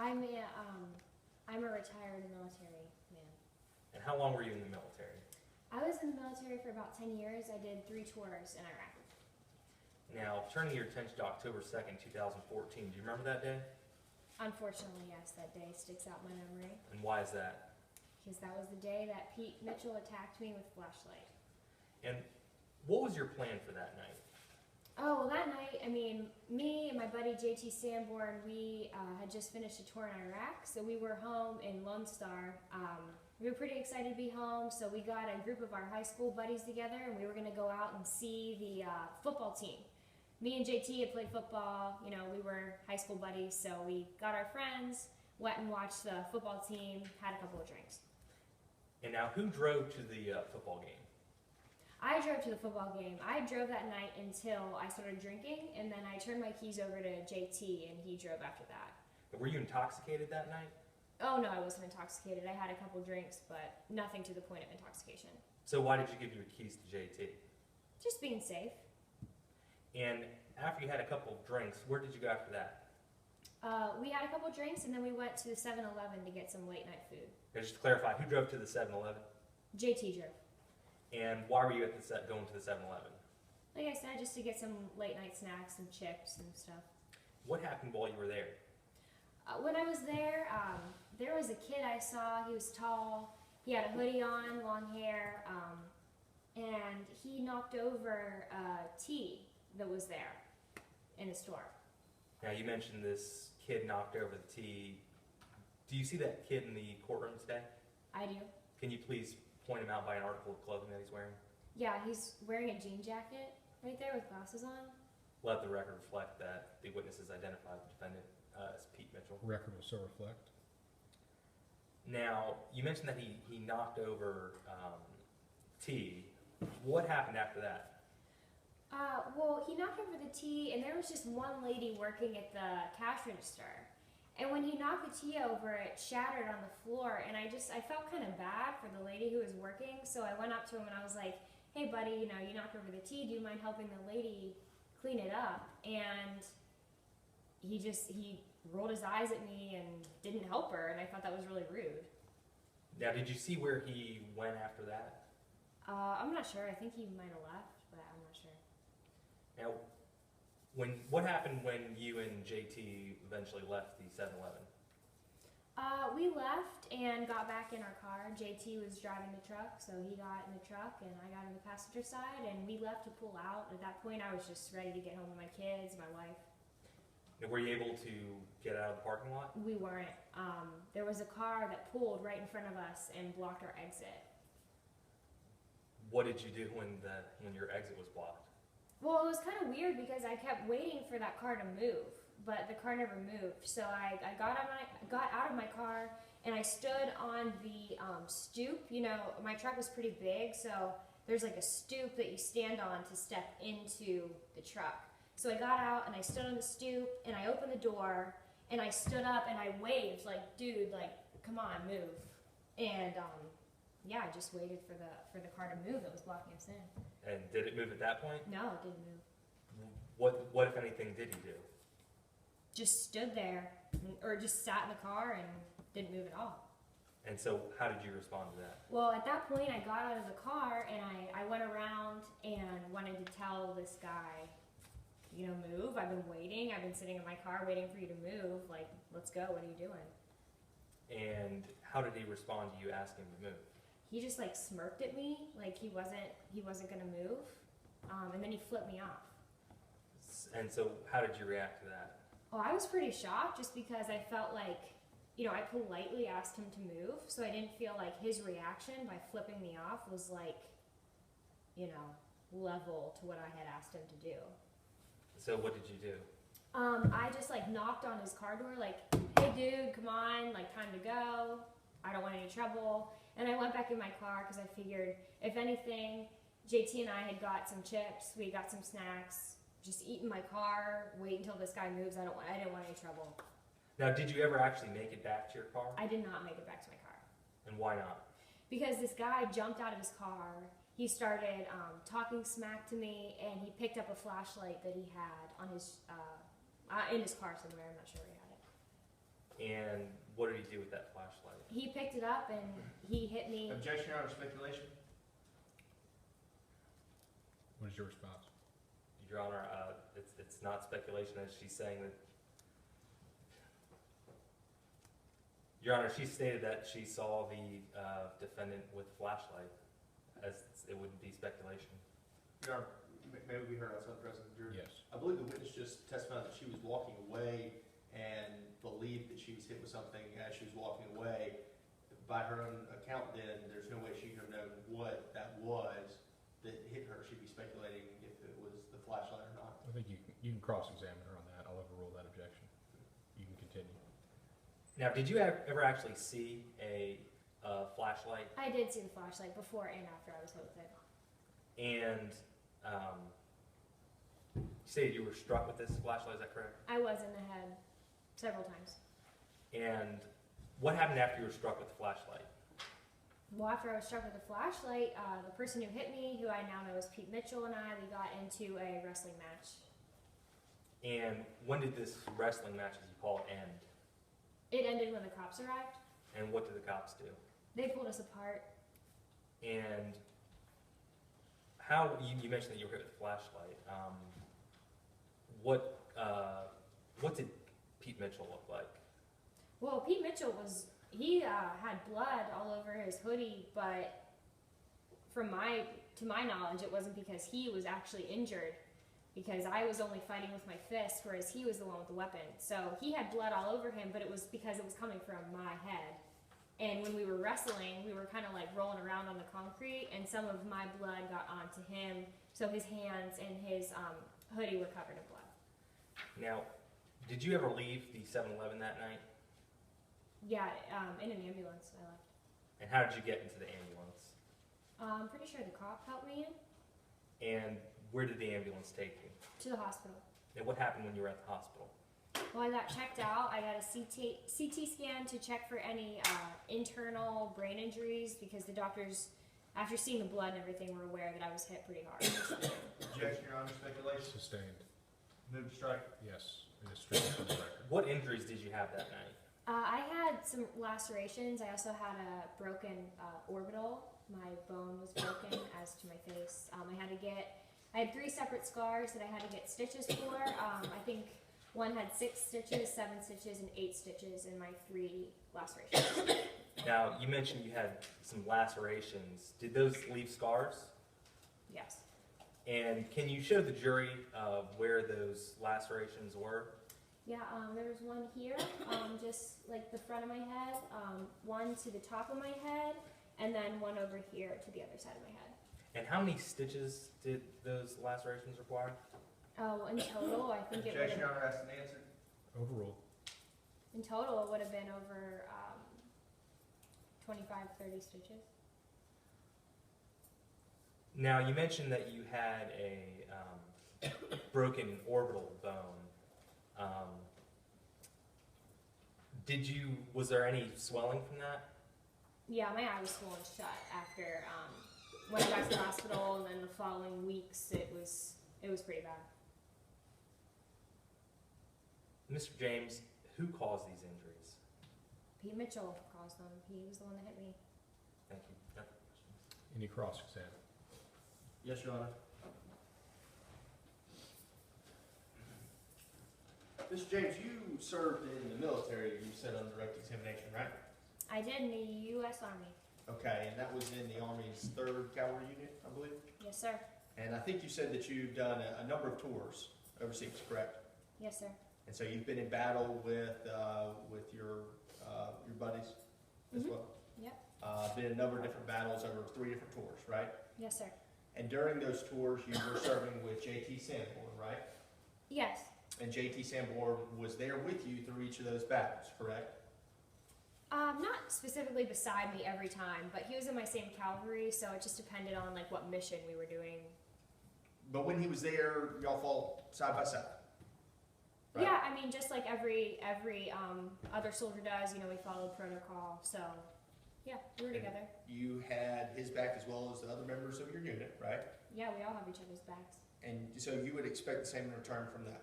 I'm a retired military man. And how long were you in the military? I was in the military for about 10 years. I did 3 tours in Iraq. Now, turning your attention to October 2nd, 2014, do you remember that day? Unfortunately, yes, that day sticks out in my memory. And why is that? Because that was the day that Pete Mitchell attacked me with a flashlight. And what was your plan for that night? Oh, well, that night, I mean, me and my buddy JT Sanborn, we had just finished a tour in Iraq, so we were home in Lone Star. We were pretty excited to be home, so we got a group of our high school buddies together, and we were going to go out and see the football team. Me and JT had played football, you know, we were high school buddies, so we got our friends, went and watched the football team, had a couple of drinks. And now, who drove to the football game? I drove to the football game. I drove that night until I started drinking, and then I turned my keys over to JT, and he drove after that. Were you intoxicated that night? Oh, no, I wasn't intoxicated. I had a couple drinks, but nothing to the point of intoxication. So why did you give your keys to JT? Just being safe. And after you had a couple of drinks, where did you go after that? We had a couple drinks, and then we went to the 7-Eleven to get some late-night food. And just to clarify, who drove to the 7-Eleven? JT drove. And why were you at going to the 7-Eleven? Like I said, just to get some late-night snacks and chips and stuff. What happened while you were there? When I was there, there was a kid I saw. He was tall. He had a hoodie on, long hair, and he knocked over a tea that was there in the store. Now, you mentioned this kid knocked over the tea. Do you see that kid in the courtroom today? I do. Can you please point him out by an article of clothing that he's wearing? Yeah, he's wearing a jean jacket right there with glasses on. Let the record reflect that the witnesses identified the defendant as Pete Mitchell. Record will so reflect. Now, you mentioned that he knocked over tea. What happened after that? Well, he knocked over the tea, and there was just one lady working at the cash register. And when he knocked the tea over, it shattered on the floor, and I felt kind of bad for the lady who was working, so I went up to him and I was like, hey buddy, you know, you knocked over the tea, do you mind helping the lady clean it up? And he rolled his eyes at me and didn't help her, and I thought that was really rude. Now, did you see where he went after that? I'm not sure. I think he might have left, but I'm not sure. Now, what happened when you and JT eventually left the 7-Eleven? We left and got back in our car. JT was driving the truck, so he got in the truck and I got in the passenger side, and we left to pull out. At that point, I was just ready to get home with my kids, my wife. Now, were you able to get out of the parking lot? We weren't. There was a car that pulled right in front of us and blocked our exit. What did you do when your exit was blocked? Well, it was kind of weird because I kept waiting for that car to move, but the car never moved. So I got out of my car and I stood on the stoop. You know, my truck was pretty big, so there's like a stoop that you stand on to step into the truck. So I got out and I stood on the stoop and I opened the door and I stood up and I waved like, dude, like, come on, move. And yeah, I just waited for the car to move that was blocking us in. And did it move at that point? No, it didn't move. What if anything, did he do? Just stood there, or just sat in the car and didn't move at all. And so how did you respond to that? Well, at that point, I got out of the car and I went around and wanted to tell this guy, you know, move. I've been waiting. I've been sitting in my car waiting for you to move. Like, let's go. What are you doing? And how did he respond to you asking him to move? He just like smirked at me, like he wasn't gonna move, and then he flipped me off. And so how did you react to that? Oh, I was pretty shocked just because I felt like, you know, I politely asked him to move, so I didn't feel like his reaction by flipping me off was like, you know, level to what I had asked him to do. So what did you do? I just like knocked on his car door, like, hey dude, come on, like time to go. I don't want any trouble. And I went back in my car because I figured, if anything, JT and I had got some chips, we got some snacks, just eat in my car, wait until this guy moves. I didn't want any trouble. Now, did you ever actually make it back to your car? I did not make it back to my car. And why not? Because this guy jumped out of his car. He started talking smack to me, and he picked up a flashlight that he had on his in his car somewhere. I'm not sure where he had it. And he with that flashlight? He picked it up and he hit me. Objection, Your Honor, speculation? What is your response? Your Honor, it's not speculation, as she's saying that. Your Honor, she stated that she saw the defendant with flashlight, as it wouldn't be speculation. Your Honor, may we be heard outside the presence of the jury? Yes. I believe the witness just testified that she was walking away and believed that she was hit with something as she was walking away. By her own account then, there's no way she could have known what that was that hit her. She'd be speculating if it was the flashlight or not. I think you can cross-examine her on that. I'll overrule that objection. You can continue. Now, did you ever actually see a flashlight? I did see the flashlight before and after I was hit with it. And you stated you were struck with this flashlight, is that correct? I was in the head several times. And what happened after you were struck with the flashlight? Well, after I was struck with the flashlight, the person who hit me, who I now know is Pete Mitchell, and we got into a wrestling match. And when did this wrestling match, as you call it, end? It ended when the cops arrived. And what did the cops do? They pulled us apart. And how, you mentioned that you were hit with a flashlight. What did Pete Mitchell look like? Well, Pete Mitchell he had blood all over his hoodie, but to my knowledge, it wasn't because he was actually injured, because I was only fighting with my fist, whereas he was the one with the weapon. So he had blood all over him, but it was because it was coming from my head. And when we were wrestling, we were kind of like rolling around on the concrete, and some of my blood got onto him, so his hands and his hoodie were covered in blood. Now, did you ever leave the 7-Eleven that night? Yeah, in an ambulance I left. And how did you get into the ambulance? I'm pretty sure the cop helped me in. And where did the ambulance take you? To the hospital. And what happened when you were at the hospital? Well, I got checked out. I got a CT scan to check for any internal brain injuries, because the doctors, after seeing the blood and everything, were aware that I was hit pretty hard. Objection, Your Honor, speculation? Sustained. Move to strike. Yes. It is stricken from the record. What injuries did you have that night? I had some lacerations. I also had a broken orbital. My bone was broken as to my face. I had 3 separate scars that I had to get stitches for. I think one had 6 stitches, 7 stitches, and 8 stitches in my 3 lacerations. Now, you mentioned you had some lacerations. Did those leave scars? Yes. And can you show the jury where those lacerations were? Yeah, there was one here, just like the front of my head, one to the top of my head, and then one over here to the other side of my head. And how many stitches did those lacerations require? Oh, in total, I think it would Objection, have, Your Honor, asked and answered. Overruled. in total, it would have been over 25, 30 stitches. Now, you mentioned that you had a broken orbital bone. Was there any swelling from that? Yeah, my eye was swollen shut after, when I got to the hospital, and then the following weeks, it was pretty bad. Mr. James, who caused these injuries? Pete Mitchell caused them. He was the one that hit me. Thank you. No further questions. Any cross-exam? Yes, Your Honor. Mr. James, you served in the military, you said on direct examination, right? I did in the U.S. Army. Okay, and that was in the Army's 3rd Cavalry Unit, I believe? Yes, sir. And I think you said that you've done a number of tours overseas, correct? Yes, sir. And so you've been in battle with your buddies as Mhm. well? Yep. Been in a number of different battles over 3 different tours, right? Yes, sir. And during those tours, you were serving with J.T. Sanborn, right? Yes. And J.T. Sanborn was there with you through each of those battles, correct? Not specifically beside me every time, but he was in my same cavalry, so it just depended on like what mission we were doing. But when he was there, y'all fought side by side? Right? Yeah, I mean, just like every other soldier does, we followed protocol. So, yeah, we were together. You had his back as well as the other members of your unit, right? Yeah, we all have each other's backs. And so you would expect the same in return from that?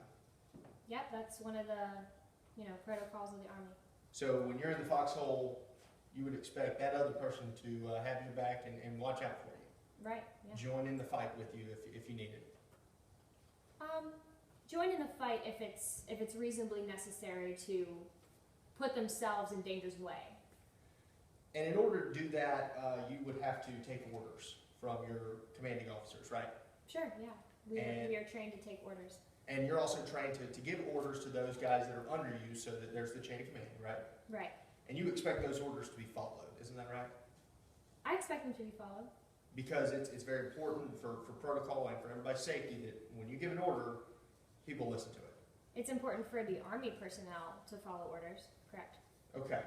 Yep, that's one of the, protocols of the Army. So when you're in the foxhole, you would expect that other person to have your back and watch out for you. Right. Yeah. Join in the fight with you if you need it. Join in the fight if it's reasonably necessary to put themselves in danger's way. And in order to do that, you would have to take orders from your commanding officers, right? Sure. Yeah. We are trained to take orders. And you're also trained to give orders to those guys that are under you so that there's the chain of command, right? Right. And you expect those orders to be followed, isn't that right? I expect them to be followed. Because it's very important for protocol and for everybody's safety that when you give an order, people listen to it. It's important for the Army personnel to follow orders. Correct. Okay.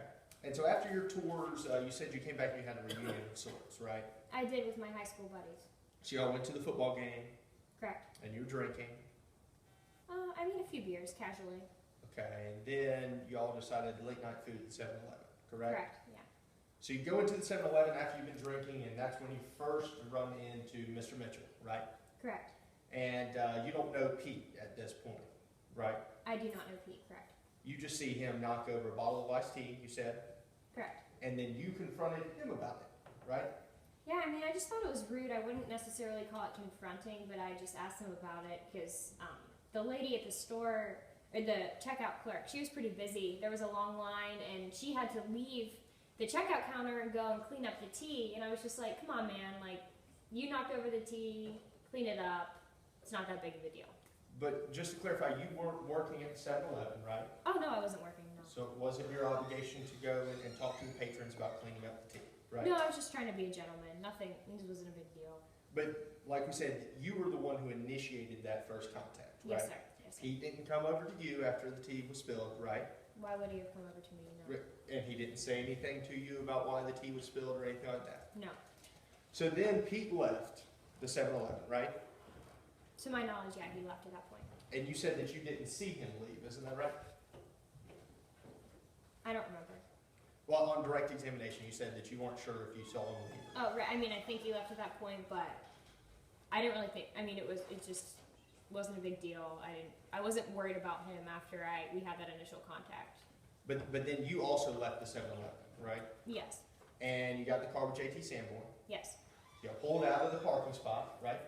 And so after your tours, you said you came back and you had a reunion of sorts, right? I did with my high school buddies. So y'all went to the football game. Correct. And you were drinking. I mean, a few beers, casually. Okay. And then y'all decided late night food at 7-Eleven, correct? Correct, yeah. So you go into the 7-Eleven after you've been drinking, and that's when you first run into Mr. Mitchell, right? Correct. And you don't know Pete at this point, right? I do not know Pete, correct. You just see him knock over a bottle of iced tea, you said? Correct. And then you confronted him about it, right? Yeah, I mean, I just thought it was rude. I wouldn't necessarily call it confronting, but I just asked him about it because the lady at the store, or the checkout clerk, she was pretty busy. There was a long line, and she had to leave the checkout counter and go and clean up the tea. And I was just like, come on, man. Like, you knocked over the tea, clean it up. It's not that big of a deal. But just to clarify, you weren't working at 7-Eleven, right? Oh, no, I wasn't working, no. So it wasn't your obligation to go and talk to the patrons about cleaning up the tea, right? No, I was just trying to be a gentleman. Nothing, this wasn't a big deal. But like we said, you were the one who initiated that first contact, right? Yes, sir. Yes, sir. He didn't come over to you after the tea was spilled, right? Why would he have come over to me? No. And he didn't say anything to you about why the tea was spilled or anything like that? No. So then Pete left the 7-Eleven, right? To my knowledge, yeah, he left at that point. And you said that you didn't see him leave, isn't that right? I don't remember. Well, on direct examination, you said that you weren't sure if you saw him leave. Oh, right. I mean, I think he left at that point, but I didn't really think. I mean, it just wasn't a big deal. I wasn't worried about him after we had that initial contact. But then you also left the 7-Eleven, right? Yes. And you got the car with JT Sanborn. Yes. You pulled out of the parking spot, right?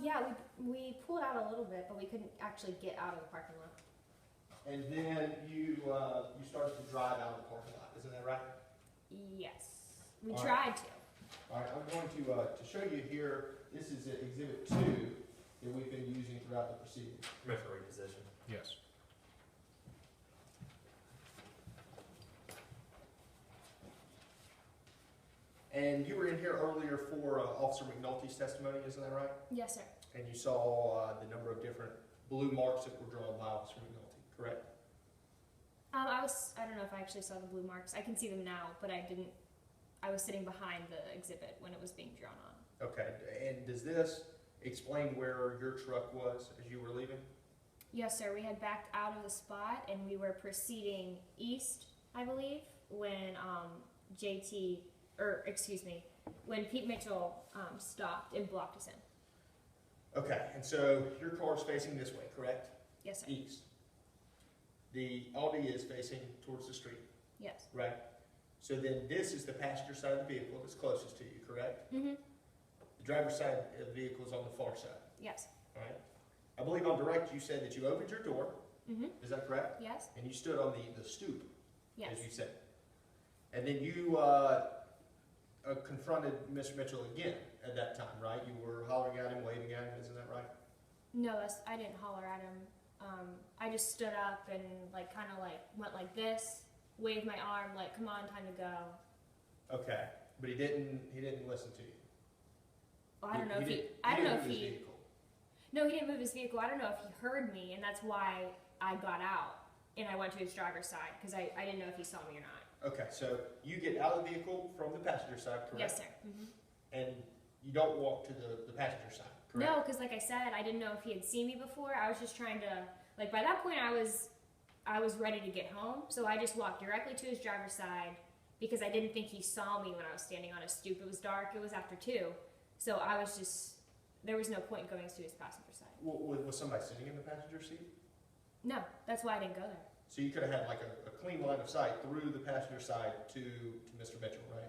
Yeah, we pulled out a little bit, but we couldn't actually get out of the parking lot. And then you started to drive out of the parking lot, isn't that right? Yes. We All tried to. All right, I'm going to show you here. This is Exhibit 2 that we've been using throughout the proceedings. Permission to reposition. Yes. And you were in here earlier for Officer McNulty's testimony, isn't that right? Yes, sir. And you saw the number of different blue marks that were drawn by Officer McNulty, correct? I don't know if I actually saw the blue marks. I can see them now, but I was sitting behind the exhibit when it was being drawn on. Okay, and does this explain where your truck was as you were leaving? Yes, sir. We had backed out of the spot and we were proceeding east, I believe, when when Pete Mitchell stopped and blocked us in. Okay, and so your car's facing this way, correct? Yes, sir. East. The Audi is facing towards the street, Yes. right? So then this is the passenger side of the vehicle that's closest to you, correct? Mm-hmm. The driver's side of the vehicle is on the far side, Yes. all right? I believe on direct you said that you opened your door, Mm-hmm. is that correct? Yes. And you stood on the stoop, Yes. as you said. And then you confronted Mr. Mitchell again at that time, right? You were hollering at him, waving at him, isn't that right? No, I didn't holler at him. I just stood up and kind of went like this, waved my arm, like, come on, time to go. Okay, but he didn't listen to you. Well, I don't know if he. No, he didn't move his vehicle. I don't know if he heard me, and that's why I got out and I went to his driver's side because I didn't know if he saw me or not. Okay, so you get out of the vehicle from the passenger side, correct? Yes, sir. Mm-hmm. And you don't walk to the passenger side, correct? No, because like I said, I didn't know if he had seen me before. I was just trying to, by that point I was ready to get home, so I just walked directly to his driver's side because I didn't think he saw me when I was standing on a stoop. It was dark. It was after 2, so there was no point in going to his passenger side. Was somebody sitting in the passenger seat? No, that's why I didn't go there. So you could have had like a clean line of sight through the passenger side to Mr. Mitchell, right?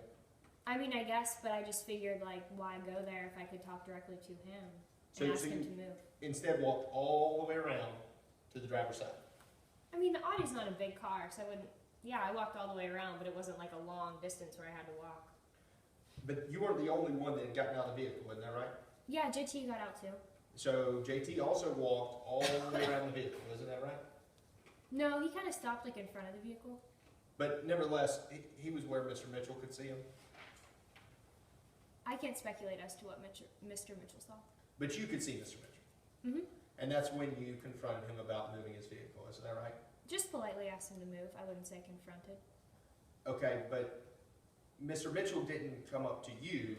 I mean, I guess, but I just figured, like, why go there if I could talk directly to him So, and ask so him you to move? instead walked all the way around to the driver's side. I mean, the Audi's not a big car, so I wouldn't. Yeah, I walked all the way around, but it wasn't like a long distance where I had to walk. But you weren't the only one that had gotten out of the vehicle, isn't that right? Yeah, JT got out too. So JT also walked all the way around the vehicle, isn't that right? No, he kind of stopped like in front of the vehicle. But nevertheless, he was where Mr. Mitchell could see him. I can't speculate as to what Mr. Mitchell saw. But you could see Mr. Mitchell. Mm-hmm. And that's when you confronted him about moving his vehicle, isn't that right? Just politely asked him to move. I wouldn't say confronted. Okay, but Mr. Mitchell didn't come up to you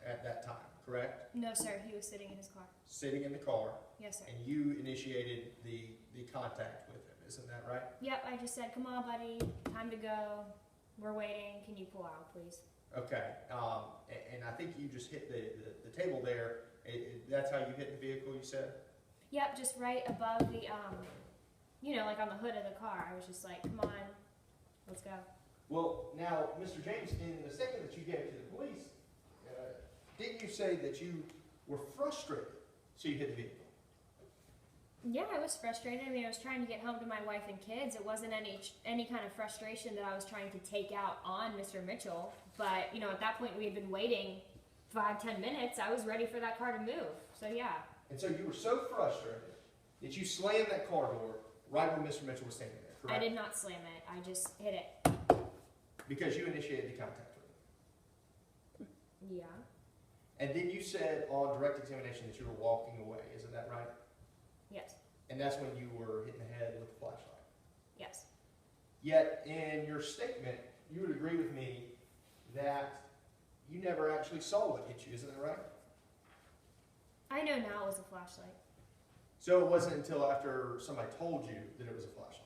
at that time, correct? No, sir. He was sitting in his car. Sitting in the car, Yes, sir. and you initiated the contact with him, isn't that right? Yep, I just said, come on, buddy. Time to go. We're waiting. Can you pull out, please? Okay, and I think you just hit the table there. That's how you hit the vehicle, you said? Yep, just right above the, you know, like on the hood of the car. I was just like, come on, let's go. Well, now, Mr. James, in the statement that you gave to the police, didn't you say that you were frustrated, so you hit the vehicle? Yeah, I was frustrated. I mean, I was trying to get home to my wife and kids. It wasn't any kind of frustration that I was trying to take out on Mr. Mitchell. But, you know, at that point we had been waiting 5-10 minutes. I was ready for that car to move. So, yeah. And so you were so frustrated that you slammed that car door right when Mr. Mitchell was standing there, correct? I did not slam it. I just hit it. Because you initiated the contact with him. Yeah. And then you said on direct examination that you were walking away, isn't that right? Yes. And that's when you were hitting the head with the flashlight. Yes. Yet in your statement, you would agree with me that you never actually saw what hit you, isn't that right? I know now it was a flashlight. So it wasn't until after somebody told you that it was a flashlight.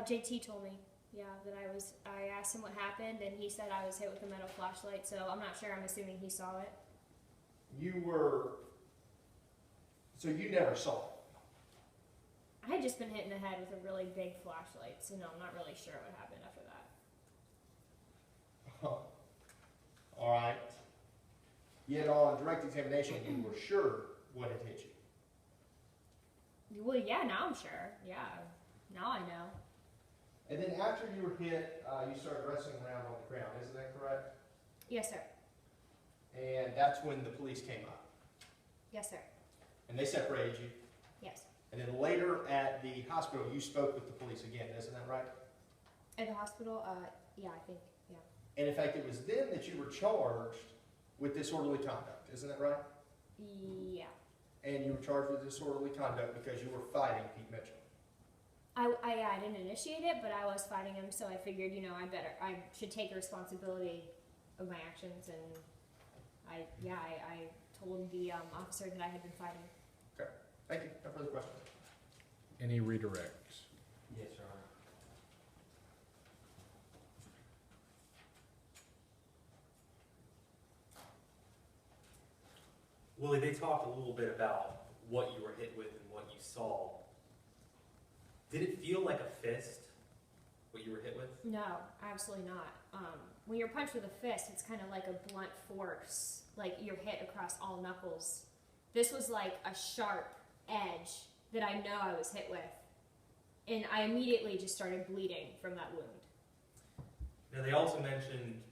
JT told me, yeah, that I asked him what happened, and he said I was hit with a metal flashlight, so I'm not sure. I'm assuming he saw it. So you never saw it? I had just been hit in the head with a really big flashlight, so no, I'm not really sure what happened after that. All right. Yet on direct examination, you were sure what had hit you. Well, yeah, now I'm sure. Yeah, now I know. And then after you were hit, you started wrestling around on the ground, isn't that correct? Yes, sir. And that's when the police came up. Yes, sir. And they separated you. Yes. And then later at the hospital, you spoke with the police again, isn't that right? At the hospital, yeah, I think, yeah. And in fact, it was then that you were charged with disorderly conduct, isn't that right? Yeah. And you were charged with disorderly conduct because you were fighting Pete Mitchell. I didn't initiate it, but I was fighting him, so I figured, you know, I should take responsibility of my actions, and I told the officer that I had been fighting. Okay, thank you. No further questions. Any redirects? Yes, Your Honor. Willie, they talked a little bit about what you were hit with and what you saw. Did it feel like a fist, what you were hit with? No, absolutely not. When you're punched with a fist, it's kind of like a blunt force, like you're hit across all knuckles. This was like a sharp edge that I know I was hit with, and I immediately just started bleeding from that wound. Now, they also mentioned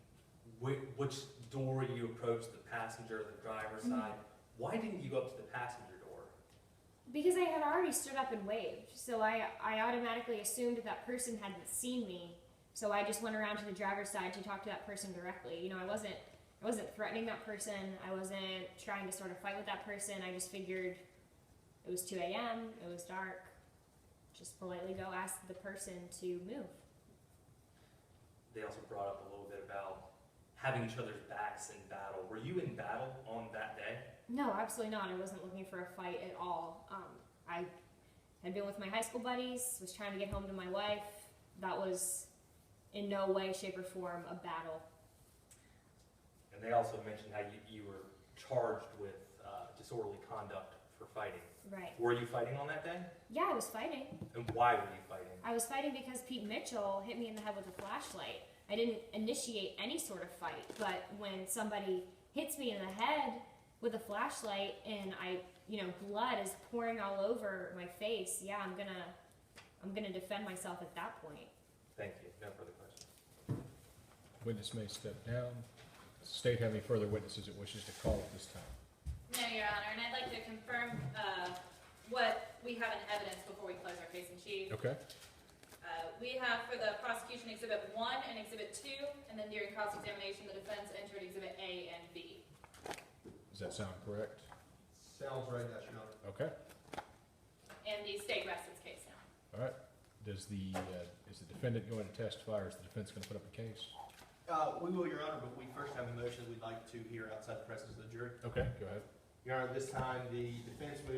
which door you approached, the passenger or the driver's side. Why didn't you go up to the passenger door? Because I had already stood up and waved, so I automatically assumed that person hadn't seen me, so I just went around to the driver's side to talk to that person directly. You know, I wasn't threatening that person, I wasn't trying to start a fight with that person. I just figured it was 2 a.m., it was dark, just politely go ask the person to move. They also brought up a little bit about having each other's backs in battle. Were you in battle on that day? No, absolutely not. I wasn't looking for a fight at all. I had been with my high school buddies, was trying to get home to my wife. That was in no way, shape, or form a battle. And they also mentioned how you were charged with disorderly conduct for fighting. Right. Were you fighting on that day? Yeah, I was fighting. And why were you fighting? I was fighting because Pete Mitchell hit me in the head with a flashlight. I didn't initiate any sort of fight, but when somebody hits me in the head with a flashlight and blood is pouring all over my face, yeah, I'm gonna defend myself at that point. Thank you. No further questions. Witness may step down. Does the state have any further witnesses it wishes to call at this time? No, Your Honor, and I'd like to confirm what we have in evidence before we close our case in chief. Okay. We have for the prosecution Exhibit 1 and Exhibit 2, and then during cross-examination, the defense entered Exhibit A and B. Does that sound correct? Sounds right, yes, Your Honor. Okay. And the state rests its case now. All right. Is the defendant going to testify, or is the defense going to put up a case? We will, Your Honor, but we first have a motion we'd like to hear outside the presence of the jury. Okay, go ahead. Your Honor, this time the defense moves